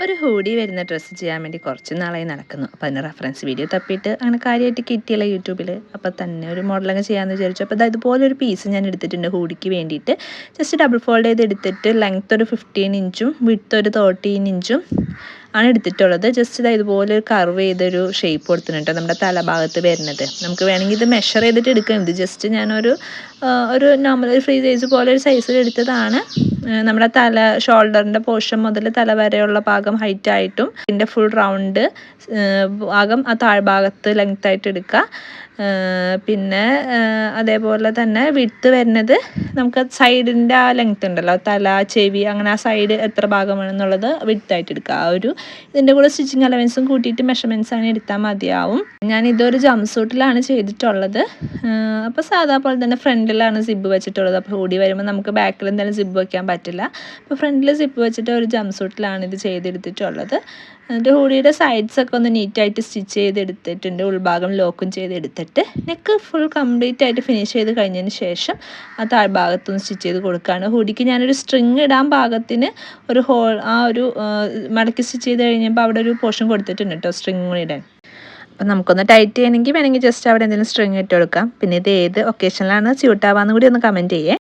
ഒരു ഹൂഡി വരുന്ന ഡ്രസ്സ് ചെയ്യാൻ വേണ്ടി കുറച്ച് നാളായി നടക്കുന്നു. അപ്പോൾ അതിന് റെഫറൻസ് വീഡിയോ തപ്പിയിട്ട് അങ്ങനെ കാര്യമായിട്ട് കിട്ടിയില്ല യൂട്യൂബിൽ. അപ്പോൾ തന്നെ ഒരു മോഡലൊക്കെ ചെയ്യാമെന്ന് വിചാരിച്ചു. അപ്പോൾ ഇതുപോലെ ഒരു പീസ് ഞാൻ എടുത്തിട്ടുണ്ട് ഹൂഡിക്ക് വേണ്ടിയിട്ട്. ജസ്റ്റ് ഡബിൾ ഫോൾഡ് ചെയ്ത് എടുത്തിട്ട് ലെങ്ത്ത് ഒരു 15 ഇഞ്ചും വിഡ്ത്ത് ഒരു 13 ഇഞ്ചും ആണ് എടുത്തിട്ടുള്ളത്. ജസ്റ്റ് ഇതുപോലെ ഒരു കർവ് ചെയ്തൊരു ഷേപ്പ് കൊടുത്തിട്ടുണ്ട് നമ്മുടെ തലഭാഗത്ത് വരുന്നത്. നമുക്ക് വേണമെങ്കിൽ ഇത് മെഷർ ചെയ്തിട്ട് എടുക്കാം. ഇത് ജസ്റ്റ് ഞാനൊരു നോർമൽ ഒരു ഫ്രീ സൈസ് പോലെ ഒരു സൈസിൽ എടുത്തതാണ്. നമ്മുടെ ഷോൾഡറിൻ്റെ പോർഷൻ മുതൽ തല വരെയുള്ള ഭാഗം ഹൈറ്റ് ആയിട്ടും ഇതിൻ്റെ ഫുൾ റൗണ്ട് ഭാഗം ആ താഴ്ഭാഗത്ത് ലെങ്ത് ആയിട്ട് എടുക്കുക. പിന്നെ അതേപോലെ തന്നെ വിഡ്ത്ത് വരുന്നത് നമുക്ക് സൈഡിൻ്റെ ആ ലെങ്ത് ഉണ്ടല്ലോ, തല ചെവി അങ്ങനെ ആ സൈഡ് എത്ര ഭാഗമാണെന്നുള്ളത് വിഡ്ത്തായിട്ട് എടുക്കുക. ആ ഒരു ഇതിൻ്റെ കൂടെ സ്റ്റിച്ചിങ് അലവൻസും കൂട്ടിയിട്ട് മെഷർമെൻറ്റ്സ് ആണ് എടുത്താൽ മതിയാവും. ഞാൻ ഇതൊരു ജംപ് സൂട്ടിലാണ് ചെയ്തിട്ടുള്ളത്. അപ്പോൾ സാധാ പോലെ തന്നെ ഫ്രണ്ടിലാണ് സിബ് വെച്ചിട്ടുള്ളത്. അപ്പോൾ ഹൂഡി വരുമ്പോൾ നമുക്ക് ബാക്കിൽ എന്തായാലും സിബ് വയ്ക്കാൻ പറ്റില്ല. അപ്പോൾ ഫ്രണ്ടിൽ സിബ് വെച്ചിട്ട് ഒരു ജംപ് സൂട്ടിലാണ് ഇത് ചെയ്തെടുത്തിട്ടുള്ളത്. എന്നിട്ട് ഹൂഡിയുടെ സൈഡ്സൊക്കെ ഒന്ന് നീറ്റായിട്ട് സ്റ്റിച്ച് ചെയ്തെടുത്തിട്ടുണ്ട്. ഉൾഭാഗം ലോക്കും ചെയ്തെടുത്തിട്ട് നെക്ക് ഫുൾ കംപ്ലീറ്റ് ആയിട്ട് ഫിനിഷ് ചെയ്ത് കഴിഞ്ഞതിന് ശേഷം ആ താഴ്ഭാഗത്തൊന്ന് സ്റ്റിച്ച് ചെയ്ത് കൊടുക്കുകയാണ്. ഹൂഡിക്ക് ഞാനൊരു സ്ട്രിങ് ഇടാൻ പാകത്തിന് ഒരു മടക്കി സ്റ്റിച്ച് ചെയ്ത് കഴിഞ്ഞപ്പോൾ അവിടെ ഒരു പോർഷൻ കൊടുത്തിട്ടുണ്ട് കേട്ടോ സ്ട്രിങ് ഇടാൻ. അപ്പം നമുക്കൊന്ന് ടൈറ്റ് ചെയ്യണമെങ്കിൽ വേണമെങ്കിൽ ജസ്റ്റ് അവിടെ എന്തെങ്കിലും സ്ട്രിങ് ഇട്ട് കൊടുക്കാം. പിന്നെ ഇത് ഏത് ഒക്കേഷനിലാണ് സ്യൂട്ടാവാന്ന് കൂടി ഒന്ന് കമൻറ്റ് ചെയ്യേ.